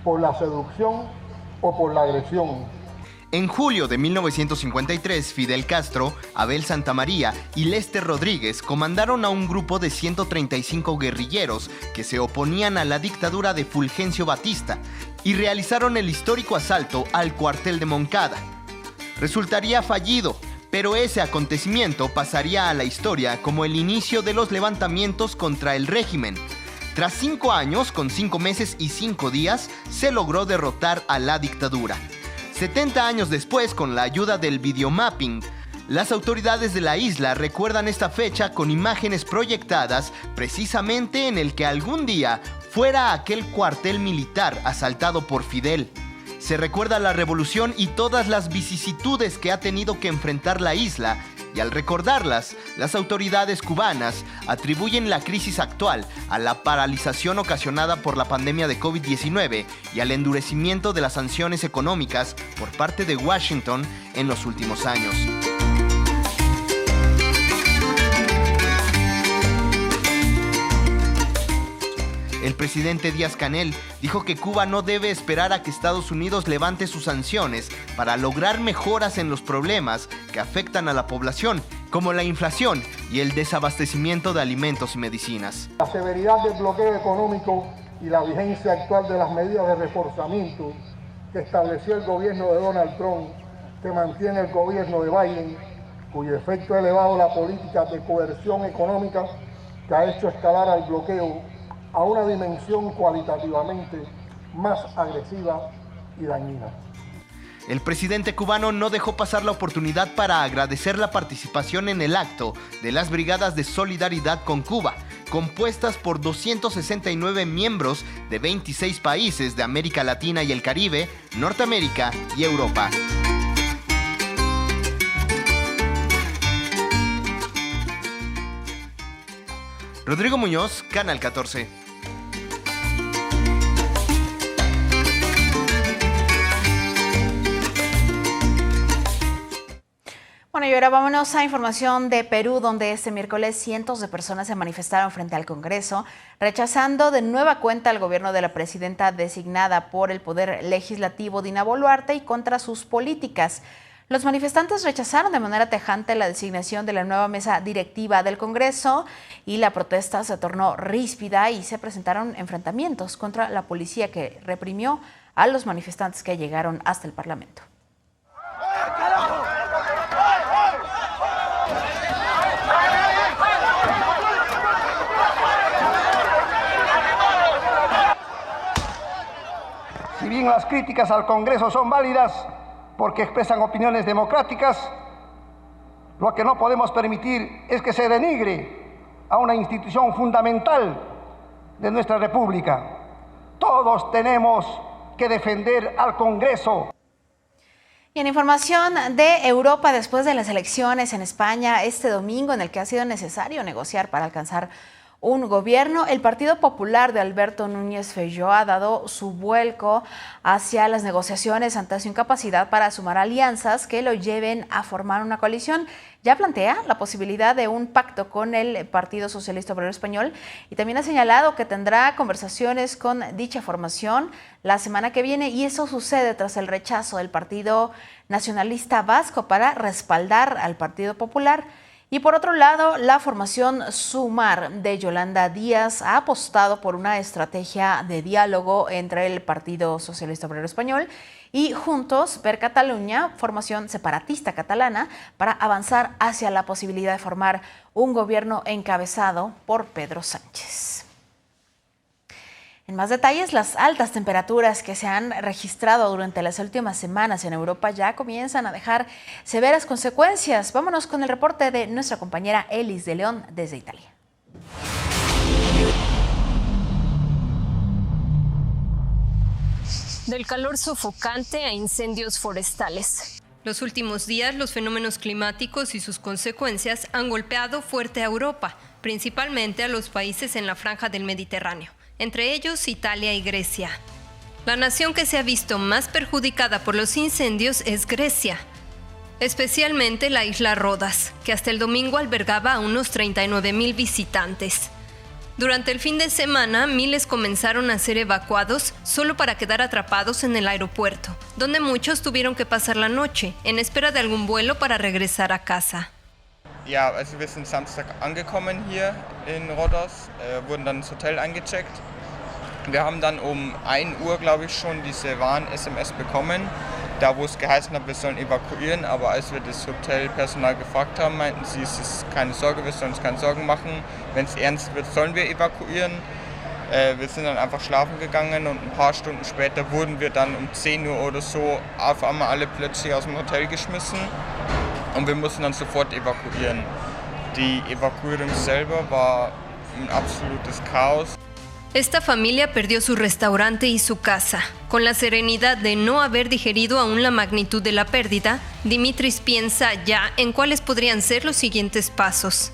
por la seducción o por la agresión. En julio de 1953, Fidel Castro, Abel Santamaría y Lester Rodríguez comandaron a un grupo de 135 guerrilleros que se oponían a la dictadura de Fulgencio Batista y realizaron el histórico asalto al cuartel de Moncada. Resultaría fallido, pero ese acontecimiento pasaría a la historia como el inicio de los levantamientos contra el régimen. Tras 5 años, con 5 meses y 5 días, se logró derrotar a la dictadura. 70 años después, con la ayuda del videomapping, las autoridades de la isla recuerdan esta fecha con imágenes proyectadas precisamente en el que algún día fuera aquel cuartel militar asaltado por Fidel. Se recuerda la revolución y todas las vicisitudes que ha tenido que enfrentar la isla, y al recordarlas, las autoridades cubanas atribuyen la crisis actual a la paralización ocasionada por la pandemia de COVID-19 y al endurecimiento de las sanciones económicas por parte de Washington en los últimos años. El presidente Díaz-Canel dijo que Cuba no debe esperar a que Estados Unidos levante sus sanciones para lograr mejoras en los problemas que afectan a la población, como la inflación y el desabastecimiento de alimentos y medicinas. La severidad del bloqueo económico y la vigencia actual de las medidas de reforzamiento que estableció el gobierno de Donald Trump, que mantiene el gobierno de Biden, cuyo efecto ha elevado la política de coerción económica, que ha hecho escalar al bloqueo a una dimensión cualitativamente más agresiva y dañina. El presidente cubano no dejó pasar la oportunidad para agradecer la participación en el acto de las Brigadas de Solidaridad con Cuba, compuestas por 269 miembros de 26 países de América Latina y el Caribe, Norteamérica y Europa. Rodrigo Muñoz, Canal 14. Bueno, y ahora vámonos a información de Perú, donde este miércoles cientos de personas se manifestaron frente al Congreso, rechazando de nueva cuenta al gobierno de la presidenta designada por el Poder Legislativo, Dina Boluarte, y contra sus políticas. Los manifestantes rechazaron de manera tajante la designación de la nueva mesa directiva del Congreso y la protesta se tornó ríspida y se presentaron enfrentamientos contra la policía que reprimió a los manifestantes que llegaron hasta el Parlamento. Si bien las críticas al Congreso son válidas porque expresan opiniones democráticas, lo que no podemos permitir es que se denigre a una institución fundamental de nuestra República. Todos tenemos que defender al Congreso. Y en información de Europa, después de las elecciones en España este domingo, en el que ha sido necesario negociar para alcanzar un gobierno, el Partido Popular de Alberto Núñez Feijóo ha dado su vuelco hacia las negociaciones ante su incapacidad para sumar alianzas que lo lleven a formar una coalición. Ya plantea la posibilidad de un pacto con el Partido Socialista Obrero Español y también ha señalado que tendrá conversaciones con dicha formación la semana que viene, y eso sucede tras el rechazo del Partido Nacionalista Vasco para respaldar al Partido Popular. Y por otro lado, la formación Sumar de Yolanda Díaz ha apostado por una estrategia de diálogo entre el Partido Socialista Obrero Español y Juntos per Catalunya, formación separatista catalana, para avanzar hacia la posibilidad de formar un gobierno encabezado por Pedro Sánchez. En más detalles, las altas temperaturas que se han registrado durante las últimas semanas en Europa ya comienzan a dejar severas consecuencias. Vámonos con el reporte de nuestra compañera Elis de León desde Italia. Del calor sofocante a incendios forestales. Los últimos días, los fenómenos climáticos y sus consecuencias han golpeado fuerte a Europa, principalmente a los países en la franja del Mediterráneo, entre ellos Italia y Grecia. La nación que se ha visto más perjudicada por los incendios es Grecia, especialmente la isla Rodas, que hasta el domingo albergaba a unos 39,000 visitantes. Durante el fin de semana, miles comenzaron a ser evacuados solo para quedar atrapados en el aeropuerto, donde muchos tuvieron que pasar la noche en espera de algún vuelo para regresar a casa. Ja, also wir sind Samstag angekommen hier in Rhodos, wurden dann ins Hotel eingecheckt. Wir haben dann um 1 Uhr, glaube ich, schon diese Warn-SMS bekommen, da wo es geheißen hat, wir sollen evakuieren, aber als wir das Hotelpersonal gefragt haben, meinten sie, es ist keine Sorge, wir sollen uns keine Sorgen machen, wenn es ernst wird, sollen wir evakuieren. Wir sind dann einfach schlafen gegangen und ein paar Stunden später wurden wir dann um 10 Uhr oder so auf einmal alle plötzlich aus dem Hotel geschmissen. Und wir mussten dann sofort evakuieren. Die Evakuierung selber war ein absolutes Chaos. Esta familia perdió su restaurante y su casa. Con la serenidad de no haber digerido aún la magnitud de la pérdida, Dimitris piensa ya en cuáles podrían ser los siguientes pasos.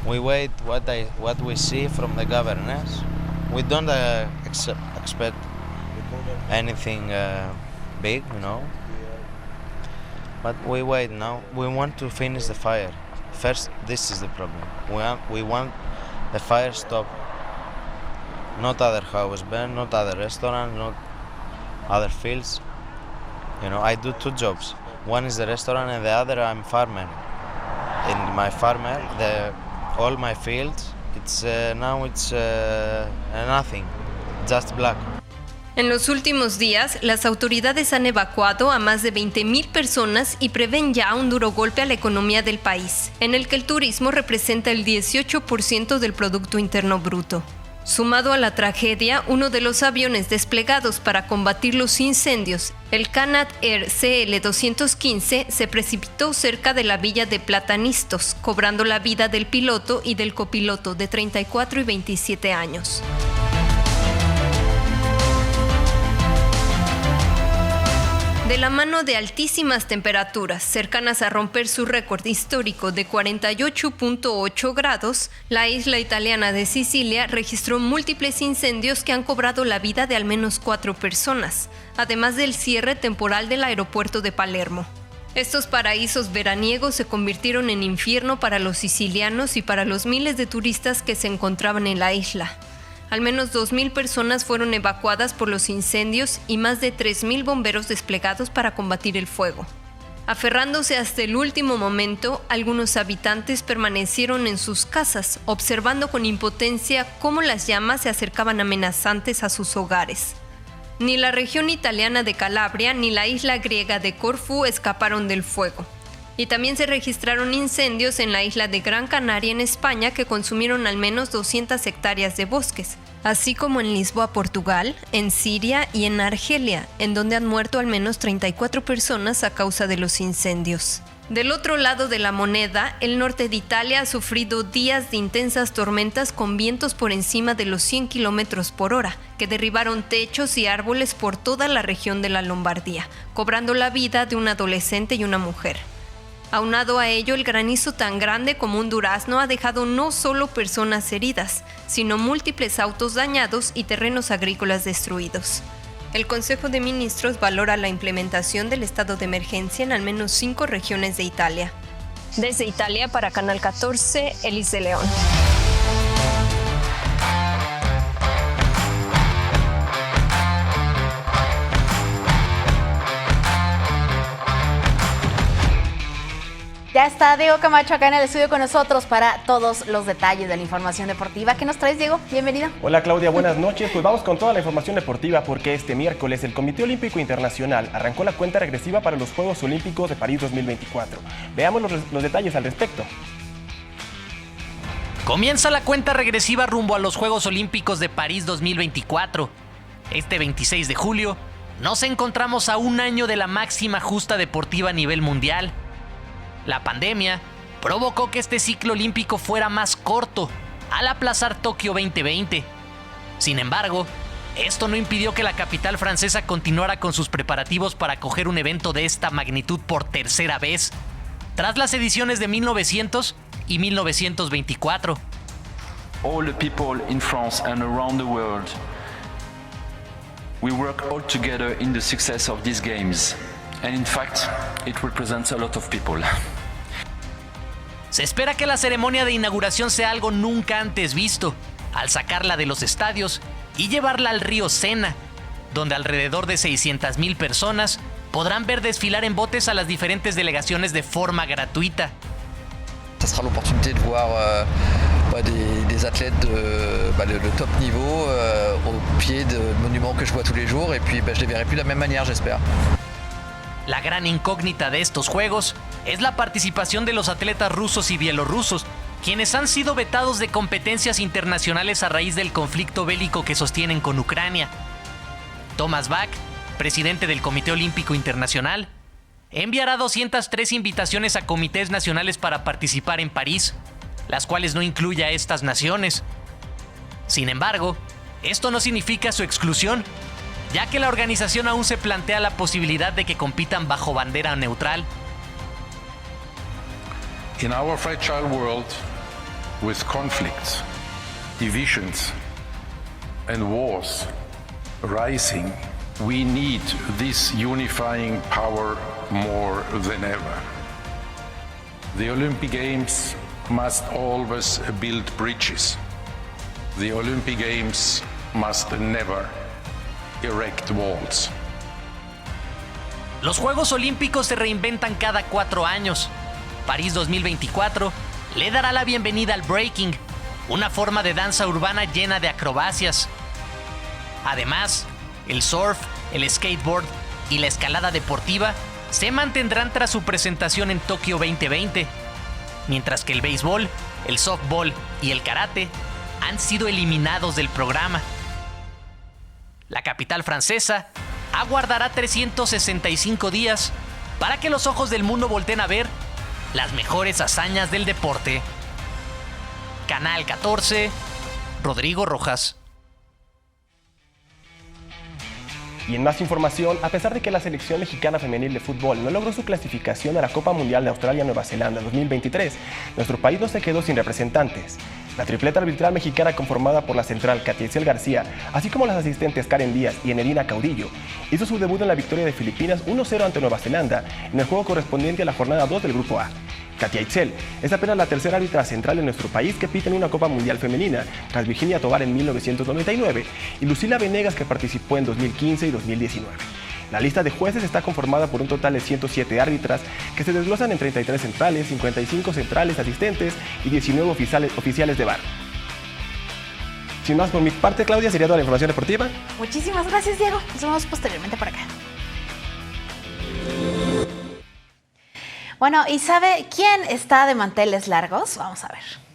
We wait what we see from the governors. We don't expect anything big, you know. But we wait now. We want to finish the fire. First, this is the problem. We want the fire stop. Not other houses burn, not other restaurants, not other fields. You know, I do 2 jobs. One is the restaurant and the other I'm farmer. In my farmer, all my fields, it's now nothing, just black. En los últimos días, las autoridades han evacuado a más de 20,000 personas y prevén ya un duro golpe a la economía del país, en el que el turismo representa el 18% del Producto Interno Bruto. Sumado a la tragedia, uno de los aviones desplegados para combatir los incendios, el Canadair CL-215, se precipitó cerca de la villa de Platanistos, cobrando la vida del piloto y del copiloto de 34 y 27 años. De la mano de altísimas temperaturas, cercanas a romper su récord histórico de 48.8 grados, la isla italiana de Sicilia registró múltiples incendios que han cobrado la vida de al menos 4 personas, además del cierre temporal del aeropuerto de Palermo. Estos paraísos veraniegos se convirtieron en infierno para los sicilianos y para los miles de turistas que se encontraban en la isla. Al menos 2,000 personas fueron evacuadas por los incendios y más de 3,000 bomberos desplegados para combatir el fuego. Aferrándose hasta el último momento, algunos habitantes permanecieron en sus casas, observando con impotencia cómo las llamas se acercaban amenazantes a sus hogares. Ni la región italiana de Calabria ni la isla griega de Corfú escaparon del fuego. Y también se registraron incendios en la isla de Gran Canaria en España que consumieron al menos 200 hectáreas de bosques, así como en Lisboa, Portugal, en Siria y en Argelia, en donde han muerto al menos 34 personas a causa de los incendios. Del otro lado de la moneda, el norte de Italia ha sufrido días de intensas tormentas con vientos por encima de los 100 km por hora, que derribaron techos y árboles por toda la región de la Lombardía, cobrando la vida de un adolescente y una mujer. Aunado a ello, el granizo tan grande como un durazno ha dejado no solo personas heridas, sino múltiples autos dañados y terrenos agrícolas destruidos. El Consejo de Ministros valora la implementación del estado de emergencia en al menos 5 regiones de Italia. Desde Italia, para Canal 14, Elis de León. Ya está Diego Camacho acá en el estudio con nosotros para todos los detalles de la información deportiva. ¿Qué nos traes, Diego? Bienvenido. Hola, Claudia, buenas noches. Pues vamos con toda la información deportiva porque este miércoles el Comité Olímpico Internacional arrancó la cuenta regresiva para los Juegos Olímpicos de París 2024. Veamos los detalles al respecto. Comienza la cuenta regresiva rumbo a los Juegos Olímpicos de París 2024. Este 26 de julio nos encontramos a un año de la máxima justa deportiva a nivel mundial. La pandemia provocó que este ciclo olímpico fuera más corto al aplazar Tokio 2020. Sin embargo, esto no impidió que la capital francesa continuara con sus preparativos para acoger un evento de esta magnitud por tercera vez, tras las ediciones de 1900 y 1924. All the people in France and around the world, we work all together in the success of these games. And in fact, it represents a lot of people. Se espera que la ceremonia de inauguración sea algo nunca antes visto, al sacarla de los estadios y llevarla al río Sena, donde alrededor de 600,000 personas podrán ver desfilar en botes a las diferentes delegaciones de forma gratuita. Ça sera l'opportunité de voir des athlètes de top niveau au pied del monument que je vois tous les jours et puis je les verrai plus de la même manière, j'espère. La gran incógnita de estos juegos es la participación de los atletas rusos y bielorrusos, quienes han sido vetados de competencias internacionales a raíz del conflicto bélico que sostienen con Ucrania. Thomas Bach, presidente del Comité Olímpico Internacional, enviará 203 invitaciones a comités nacionales para participar en París, las cuales no incluye a estas naciones. Sin embargo, esto no significa su exclusión, ya que la organización aún se plantea la posibilidad de que compitan bajo bandera neutral. In our fragile world, with conflicts, divisions, and wars rising, we need this unifying power more than ever. The Olympic Games must always build bridges. The Olympic Games must never erect walls. Los Juegos Olímpicos se reinventan cada 4 años. París 2024 le dará la bienvenida al breaking, una forma de danza urbana llena de acrobacias. Además, el surf, el skateboard y la escalada deportiva se mantendrán tras su presentación en Tokio 2020, mientras que el béisbol, el softball y el karate han sido eliminados del programa. La capital francesa aguardará 365 días para que los ojos del mundo volteen a ver las mejores hazañas del deporte. Canal 14, Rodrigo Rojas. Y en más información, a pesar de que la selección mexicana femenil de fútbol no logró su clasificación a la Copa Mundial de Australia-Nueva Zelanda 2023, nuestro país no se quedó sin representantes. La tripleta arbitral mexicana conformada por la central Katia García, así como las asistentes Karen Díaz y Enerina Caudillo, hizo su debut en la victoria de Filipinas 1-0 ante Nueva Zelanda en el juego correspondiente a la jornada 2 del Grupo A. Katia Itzel es apenas la tercera árbitra central en nuestro país que pita en una Copa Mundial femenina, tras Virginia Tovar en 1999 y Lucila Venegas, que participó en 2015 y 2019. La lista de jueces está conformada por un total de 107 árbitras que se desglosan en 33 centrales, 55 centrales asistentes y 19 oficiales de VAR. Sin más por mi parte, Claudia, sería toda la información deportiva. Muchísimas gracias, Diego. Nos vemos posteriormente por acá. Bueno, ¿y sabe quién está de manteles largos? Vamos a ver.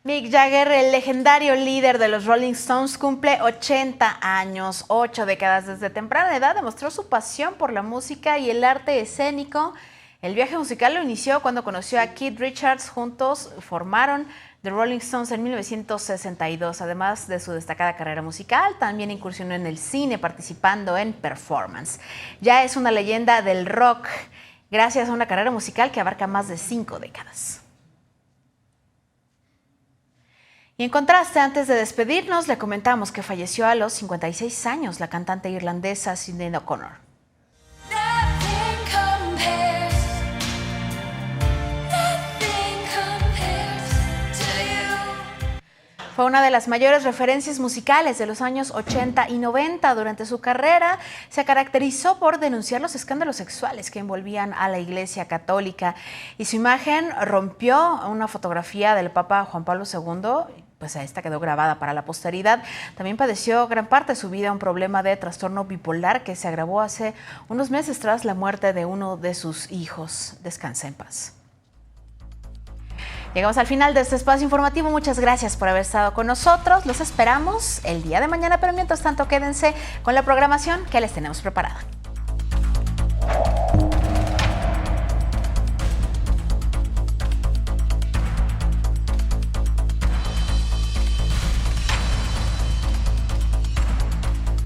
Mick Jagger, el legendario líder de los Rolling Stones, cumple 80 años, 8 décadas. Desde temprana edad demostró su pasión por la música y el arte escénico. El viaje musical lo inició cuando conoció a Keith Richards. Juntos formaron The Rolling Stones en 1962. Además de su destacada carrera musical, también incursionó en el cine participando en performance. Ya es una leyenda del rock gracias a una carrera musical que abarca más de 5 décadas. Y en contraste, antes de despedirnos, le comentamos que falleció a los 56 años la cantante irlandesa Sinéad O'Connor. Fue una de las mayores referencias musicales de los años 80 y 90. Durante su carrera se caracterizó por denunciar los escándalos sexuales que envolvían a la Iglesia Católica, y su imagen rompió una fotografía del Papa Juan Pablo II, pues esta quedó grabada para la posteridad. También padeció gran parte de su vida un problema de trastorno bipolar que se agravó hace unos meses tras la muerte de uno de sus hijos. Descanse en paz. Llegamos al final de este espacio informativo. Muchas gracias por haber estado con nosotros. Los esperamos el día de mañana, pero mientras tanto quédense con la programación que les tenemos preparada.